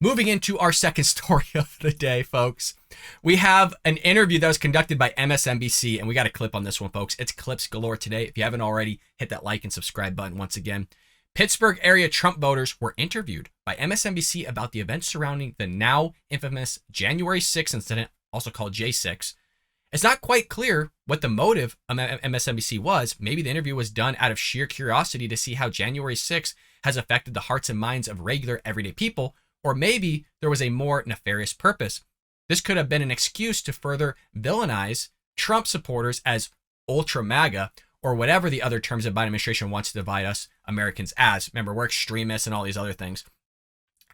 Moving into our second story of the day, folks, we have an interview that was conducted by MSNBC, and we got a clip on this one, folks. It's clips galore today. If you haven't already, hit that like and subscribe button once again. Pittsburgh-area Trump voters were interviewed by MSNBC about the events surrounding the now infamous January 6th incident, also called J6. It's not quite clear what the motive of MSNBC was. Maybe the interview was done out of sheer curiosity to see how January 6th has affected the hearts and minds of regular, everyday people, or maybe there was a more nefarious purpose. This could have been an excuse to further villainize Trump supporters as ultra MAGA, or whatever the other terms the Biden administration wants to divide us Americans as. Remember, we're extremists and all these other things.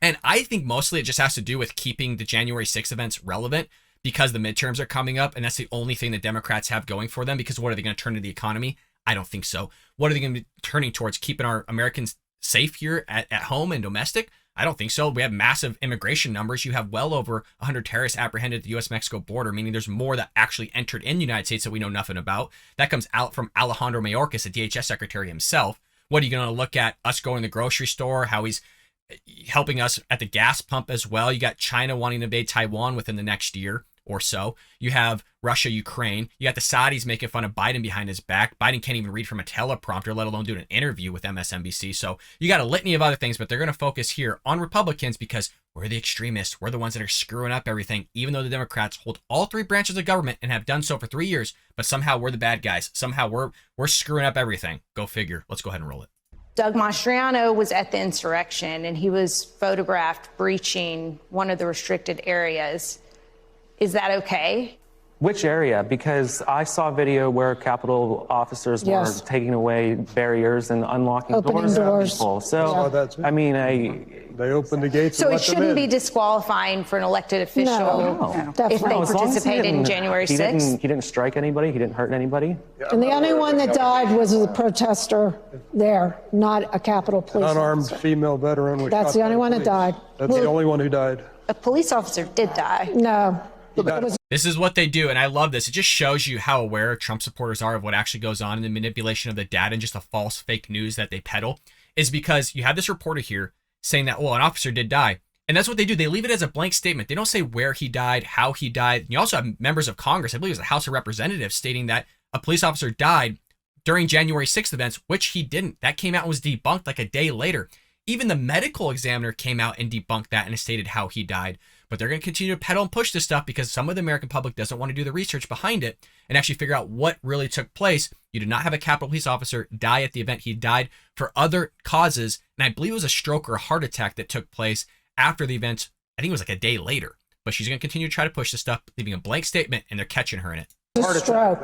And I think mostly it just has to do with keeping the January 6th events relevant because the midterms are coming up, and that's the only thing the Democrats have going for them, because what are they going to turn to the economy? I don't think so. What are they going to be turning towards? Keeping our Americans safe here at home and domestic? I don't think so. We have massive immigration numbers. You have well over 100 terrorists apprehended at the U.S.-Mexico border, meaning there's more that actually entered in the United States that we know nothing about. That comes out from Alejandro Mayorkas, the DHS secretary himself. What are you going to look at? Us going to the grocery store, how he's helping us at the gas pump as well. You got China wanting to invade Taiwan within the next year or so. You have Russia, Ukraine. You got the Saudis making fun of Biden behind his back. Biden can't even read from a teleprompter, let alone do an interview with MSNBC. So you got a litany of other things, but they're going to focus here on Republicans because we're the extremists. We're the ones that are screwing up everything, even though the Democrats hold all three branches of government and have done so for 3 years. But somehow we're the bad guys. Somehow we're screwing up everything. Go figure. Let's go ahead and roll it. Doug Mastriano was at the insurrection, and he was photographed breaching one of the restricted areas. Is that okay? Which area? Because I saw a video where Capitol officers were taking away barriers and unlocking doors for people. So, I mean, they opened the gates. So it shouldn't be disqualifying for an elected official if they participated in January 6th? He didn't strike anybody. He didn't hurt anybody. And the only one that died was a protester there, not a Capitol police officer. Unarmed female veteran was That's shot the only by one that police. died. That's the only one who died. A police officer did die. No. This is what they do, and I love this. It just shows you how aware Trump supporters are of what actually goes on in the manipulation of the data and just the false fake news that they peddle, is because you have this reporter here saying that, well, an officer did die. And that's what they do. They leave it as a blank statement. They don't say where he died, how he died. And you also have members of Congress, I believe it was the House of Representatives, stating that a police officer died during January 6th events, which he didn't. That came out and was debunked like a day later. Even the medical examiner came out and debunked that and stated how he died. But they're going to continue to peddle and push this stuff because some of the American public doesn't want to do the research behind it and actually figure out what really took place. You did not have a Capitol Police officer die at the event. He died for other causes. And I believe it was a stroke or a heart attack that took place after the event. I think it was like a day later. But she's going to continue to try to push this stuff, leaving a blank statement, and they're catching her in it. Heart attack.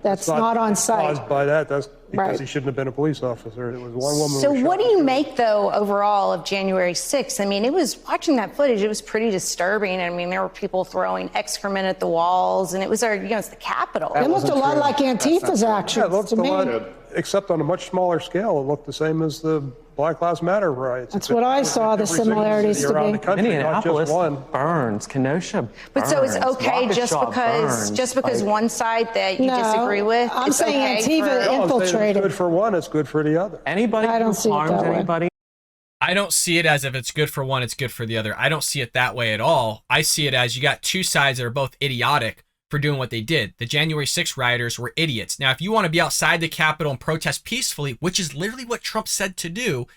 That's not on site. Caused by that. That's because he shouldn't have been a police officer. It was one woman. So what do you make, though, overall of January 6th? I mean, watching that footage, it was pretty disturbing. I mean, there were people throwing excrement at the walls, and it was it's the Capitol. It looked a lot like Antifa's actions. Yeah, it looked a lot, except on a much smaller scale. It looked the same as the Black Lives Matter riots. That's what I saw, the similarities to be. Minneapolis burns, Kenosha burns. But so it's okay just because one side that you disagree with? I'm saying Antifa infiltrated. It's good for one, it's good for the other. Anybody who harms anybody? I don't see it as if it's good for one, it's good for the other. I don't see it that way at all. I see it as you got two sides that are both idiotic for doing what they did. The January 6th rioters were idiots. Now, if you want to be outside the Capitol and protest peacefully, which is literally what Trump said to do,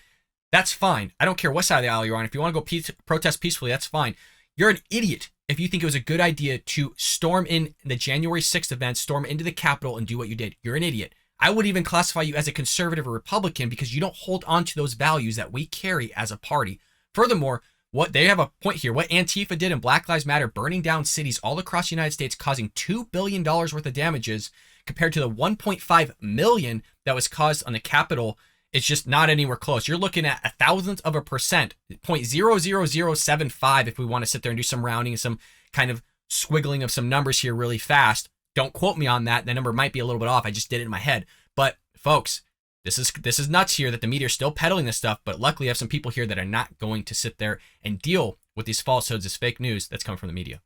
that's fine. I don't care what side of the aisle you're on. If you want to go protest peacefully, that's fine. You're an idiot if you think it was a good idea to storm in the January 6th event, storm into the Capitol and do what you did. You're an idiot. I would even classify you as a conservative or Republican because you don't hold on to those values that we carry as a party. Furthermore, what they have a point here. What Antifa did in Black Lives Matter, burning down cities all across the United States, causing $2 billion worth of damages compared to the 1.5 million that was caused on the Capitol. It's just not anywhere close. You're looking at 1,000th of a percent, 0.00075 if we want to sit there and do some rounding and some kind of squiggling of some numbers here really fast. Don't quote me on that. The number might be a little bit off. I just did it in my head. But folks, this is nuts here that the media are still peddling this stuff, but luckily I have some people here that are not going to sit there and deal with these falsehoods, this fake news that's coming from the media.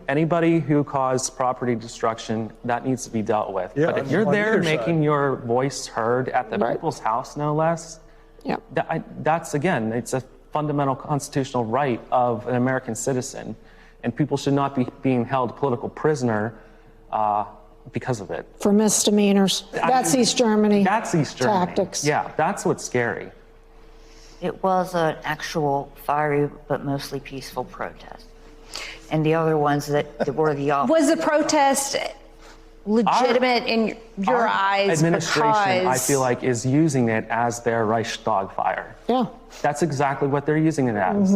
Anybody who caused property destruction, that needs to be dealt with. Yeah, but if you're there making your voice heard at the people's house, no less, that's again, it's a fundamental constitutional right of an American citizen, and people should not be being held political prisoner because of it. For misdemeanors. That's East Germany. That's East Germany. Tactics. Yeah, that's what's scary. It was an actual fiery but mostly peaceful protest. And the other ones that were the opposite. Was the protest legitimate in your eyes? Administration, because I feel like, is using it as their Reichstag fire. Yeah. That's exactly what they're using it as.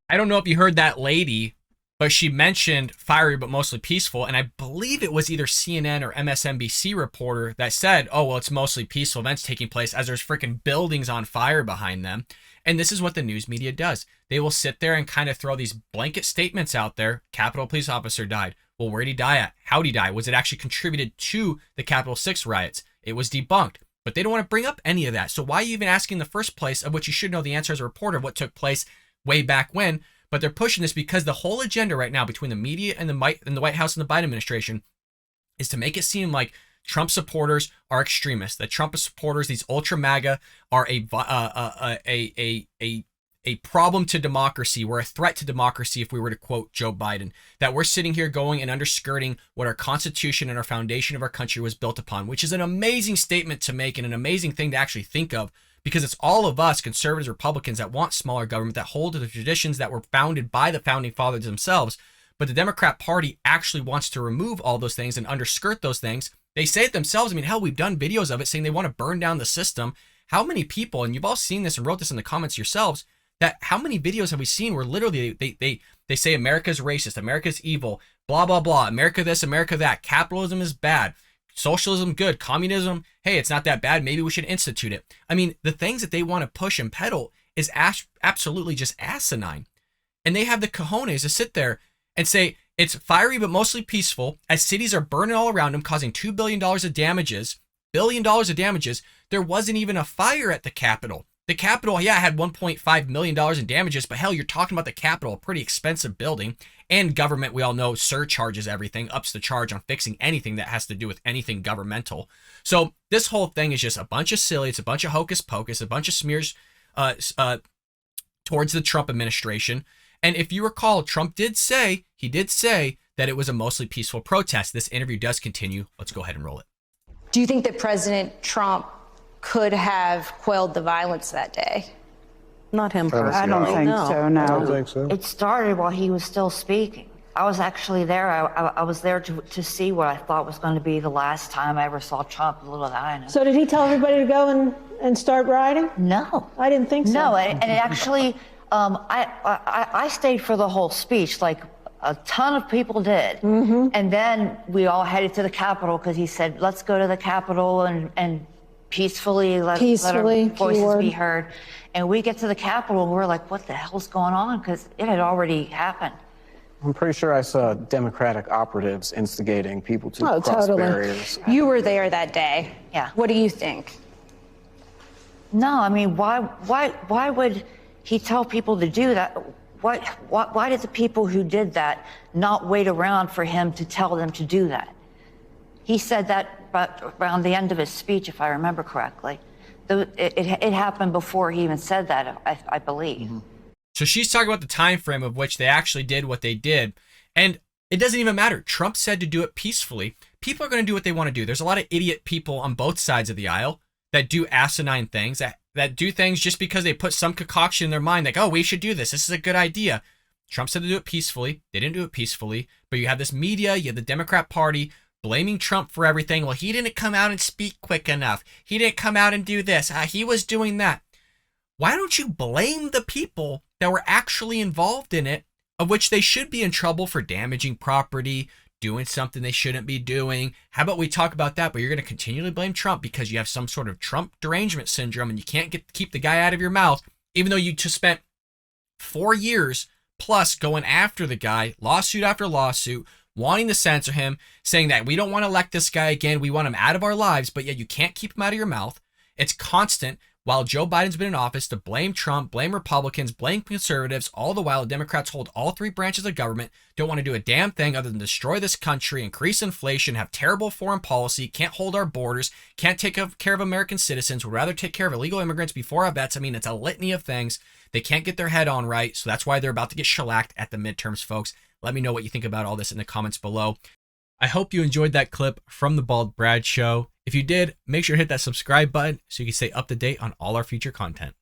I don't know if you heard that lady, but she mentioned fiery but mostly peaceful, and I believe it was either CNN or MSNBC reporter that said, oh, well, it's mostly peaceful events taking place as there's freaking buildings on fire behind them. And this is what the news media does. They will sit there and kind of throw these blanket statements out there. Capitol police officer died. Well, where did he die at? How did he die? Was it actually contributed to the Capitol 6 riots? It was debunked. But they don't want to bring up any of that. So why are you even asking in the first place, of which you should know the answer as a reporter of what took place way back when? But they're pushing this because the whole agenda right now between the media and the White House and the Biden administration is to make it seem like Trump supporters are extremists, that Trump supporters, these ultra MAGA, are a problem to democracy. We're a threat to democracy, if we were to quote Joe Biden, that we're sitting here going and underskirting what our Constitution and our foundation of our country was built upon, which is an amazing statement to make and an amazing thing to actually think of, because it's all of us, conservatives, Republicans, that want smaller government, that hold to the traditions that were founded by the founding fathers themselves. But the Democrat Party actually wants to remove all those things and underskirt those things. They say it themselves. I mean, hell, we've done videos of it saying they want to burn down the system. How many people, and you've all seen this and wrote this in the comments yourselves, that how many videos have we seen where literally they say America's racist, America's evil, blah, blah, blah, America this, America that, capitalism is bad, socialism good, communism, hey, it's not that bad, maybe we should institute it. I mean, the things that they want to push and peddle is absolutely just asinine. And they have the cojones to sit there and say it's fiery but mostly peaceful as cities are burning all around them, causing $2 billion of damages. There wasn't even a fire at the Capitol. The Capitol, yeah, had $1.5 million in damages, but hell, you're talking about the Capitol, a pretty expensive building, and government, we all know, surcharges everything, ups the charge on fixing anything that has to do with anything governmental. So this whole thing is just a bunch of silly, it's a bunch of hocus pocus, a bunch of smears towards the Trump administration. And if you recall, Trump did say that it was a mostly peaceful protest. This interview does continue. Let's go ahead and roll it. Do you think that President Trump could have quelled the violence that day? Not him personally. I don't think so, no. I don't think so. It started while he was still speaking. I was actually there. I was there to see what I thought was going to be the last time I ever saw Trump. Little did I know. So did he tell everybody to go and start rioting? No. I didn't think so. No, and it actually, I stayed for the whole speech, like a ton of people did. Mm-hmm. And then we all headed to the Capitol because he said, let's go to the Capitol and peacefully let our voices be heard. And we get to the Capitol and we're like, what the hell's going on? Because it had already happened. I'm pretty sure I saw Democratic operatives instigating people to cross barriers. You were there that day. Yeah. What do you think? No, I mean, why would he tell people to do that? Why did the people who did that not wait around for him to tell them to do that? He said that around the end of his speech, if I remember correctly. It happened before he even said that, I believe. Mm-hmm. So she's talking about the time frame of which they actually did what they did. And it doesn't even matter. Trump said to do it peacefully. People are going to do what they want to do. There's a lot of idiot people on both sides of the aisle that do asinine things, that do things just because they put some concoction in their mind, like, oh, we should do this. This is a good idea. Trump said to do it peacefully. They didn't do it peacefully. But you have this media, you have the Democrat Party blaming Trump for everything. Well, he didn't come out and speak quick enough. He didn't come out and do this. He was doing that. Why don't you blame the people that were actually involved in it, of which they should be in trouble for damaging property, doing something they shouldn't be doing? How about we talk about that, but you're going to continually blame Trump because you have some sort of Trump derangement syndrome and you can't keep the guy out of your mouth, even though you just spent 4 years plus going after the guy, lawsuit after lawsuit, wanting to censor him, saying that we don't want to elect this guy again, we want him out of our lives, but yet you can't keep him out of your mouth. It's constant. while Joe Biden's been in office to blame Trump, blame Republicans, blame conservatives, all the while the Democrats hold all three branches of government, don't want to do a damn thing other than destroy this country, increase inflation, have terrible foreign policy, can't hold our borders, can't take care of American citizens, would rather take care of illegal immigrants before our vets. I mean, it's a litany of things. They can't get their head on right, so that's why they're about to get shellacked at the midterms, folks. Let me know what you think about all this in the comments below. I hope you enjoyed that clip from the Bald Brad Show. If you did, make sure to hit that subscribe button so you can stay up to date on all our future content.